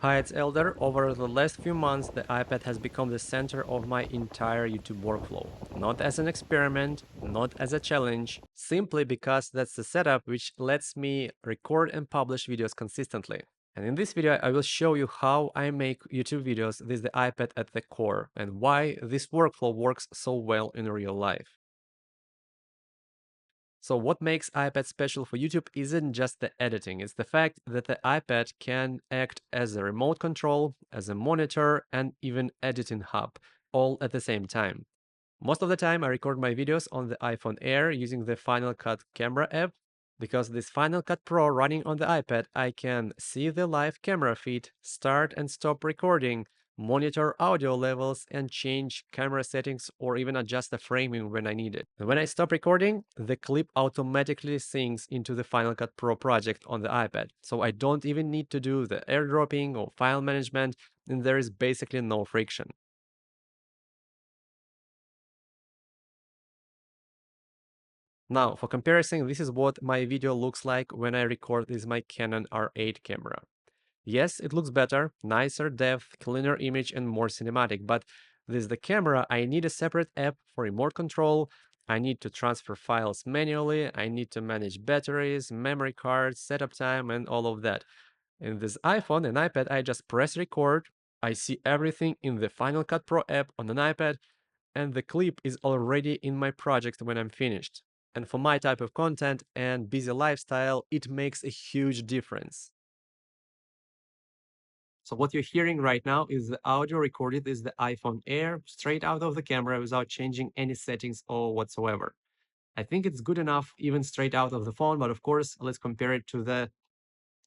Hi, it's Elder. Over the last few months, the iPad has become the center of my entire YouTube workflow. Not as an experiment, not as a challenge, simply because that's the setup which lets me record and publish videos consistently. And in this video, I will show you how I make YouTube videos with the iPad at the core and why this workflow works so well in real life. So what makes iPad special for YouTube isn't just the editing, it's the fact that the iPad can act as a remote control, as a monitor, and even editing hub, all at the same time. Most of the time, I record my videos on the iPhone Air using the Final Cut camera app. Because this Final Cut Pro running on the iPad, I can see the live camera feed, start and stop recording, monitor audio levels, and change camera settings or even adjust the framing when I need it. And when I stop recording, the clip automatically syncs into the Final Cut Pro project on the iPad. So I don't even need to do the airdropping or file management, and there is basically no friction. Now, for comparison, this is what my video looks like when I record with my Canon R8 camera. Yes, it looks better, nicer depth, cleaner image, and more cinematic, but with the camera, I need a separate app for remote control. I need to transfer files manually. I need to manage batteries, memory cards, setup time, and all of that. In this iPhone and iPad, I just press record. I see everything in the Final Cut Pro app on an iPad, and the clip is already in my project when I'm finished. And for my type of content and busy lifestyle, it makes a huge difference. So what you're hearing right now is the audio recorded with the iPhone Air straight out of the camera without changing any settings or whatsoever. I think it's good enough even straight out of the phone, but of course, let's compare it to the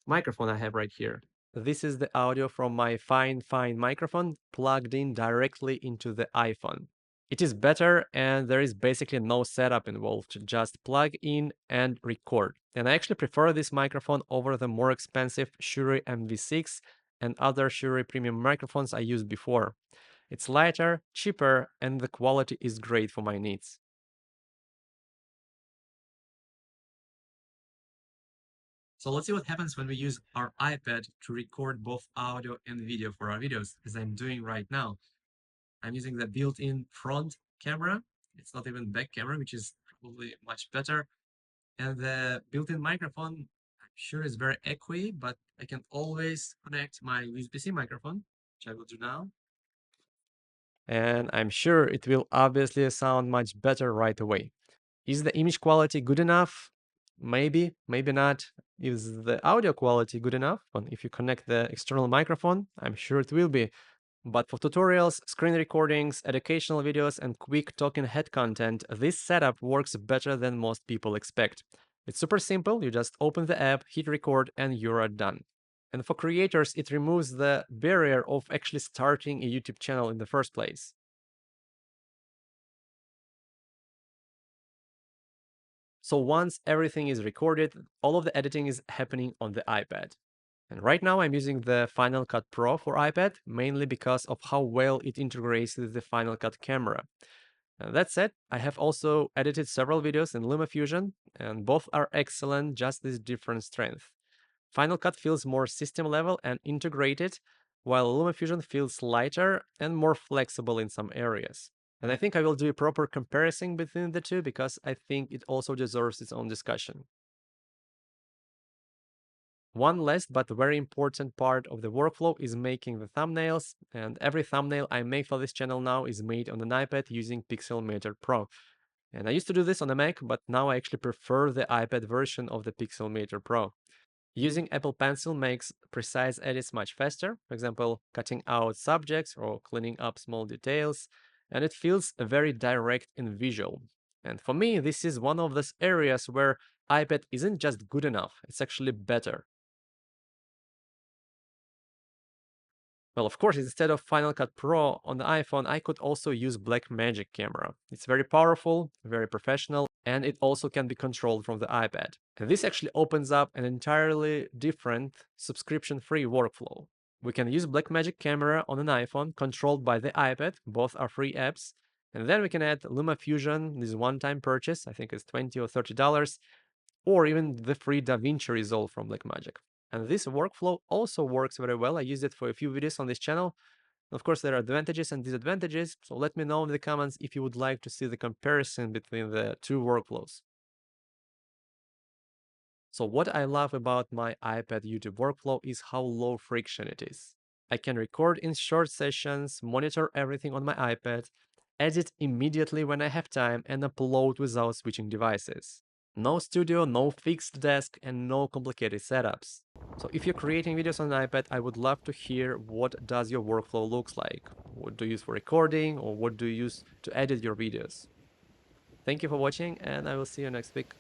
microphone I have right here. This is the audio from my fine microphone plugged in directly into the iPhone. It is better and there is basically no setup involved. Just plug in and record. And I actually prefer this microphone over the more expensive Shure MV6 and other Shure premium microphones I used before. It's lighter, cheaper, and the quality is great for my needs. So let's see what happens when we use our iPad to record both audio and video for our videos, as I'm doing right now. I'm using the built-in front camera. It's not even back camera, which is probably much better. And the built-in microphone, I'm sure is very echoey, but I can always connect my USB-C microphone, which I will do now. And I'm sure it will obviously sound much better right away. Is the image quality good enough? Maybe, maybe not. Is the audio quality good enough? And if you connect the external microphone, I'm sure it will be. But for tutorials, screen recordings, educational videos, and quick talking head content, this setup works better than most people expect. It's super simple, you just open the app, hit record, and you're done. And for creators, it removes the barrier of actually starting a YouTube channel in the first place. So once everything is recorded, all of the editing is happening on the iPad. And right now I'm using the Final Cut Pro for iPad, mainly because of how well it integrates with the Final Cut camera. That said, I have also edited several videos in LumaFusion, and both are excellent, just with different strength. Final Cut feels more system level and integrated, while LumaFusion feels lighter and more flexible in some areas. And I think I will do a proper comparison between the two because I think it also deserves its own discussion. One last but very important part of the workflow is making the thumbnails, and every thumbnail I make for this channel now is made on an iPad using Pixelmator Pro. And I used to do this on a Mac, but now I actually prefer the iPad version of the Pixelmator Pro. Using Apple Pencil makes precise edits much faster, for example, cutting out subjects or cleaning up small details, and it feels very direct and visual. And for me, this is one of those areas where iPad isn't just good enough, it's actually better. Well, of course, instead of Final Cut Pro on the iPhone, I could also use Blackmagic camera. It's very powerful, very professional, and it also can be controlled from the iPad. And this actually opens up an entirely different subscription-free workflow. We can use Blackmagic camera on an iPhone controlled by the iPad, both are free apps, and then we can add LumaFusion, this one-time purchase, I think it's $20 or $30, or even the free DaVinci Resolve from Blackmagic. And this workflow also works very well. I used it for a few videos on this channel. Of course, there are advantages and disadvantages, so let me know in the comments if you would like to see the comparison between the two workflows. So what I love about my iPad YouTube workflow is how low friction it is. I can record in short sessions, monitor everything on my iPad, edit immediately when I have time, and upload without switching devices. No studio, no fixed desk, and no complicated setups. So if you're creating videos on an iPad, I would love to hear what does your workflow looks like. What do you use for recording, or what do you use to edit your videos? Thank you for watching, and I will see you next week.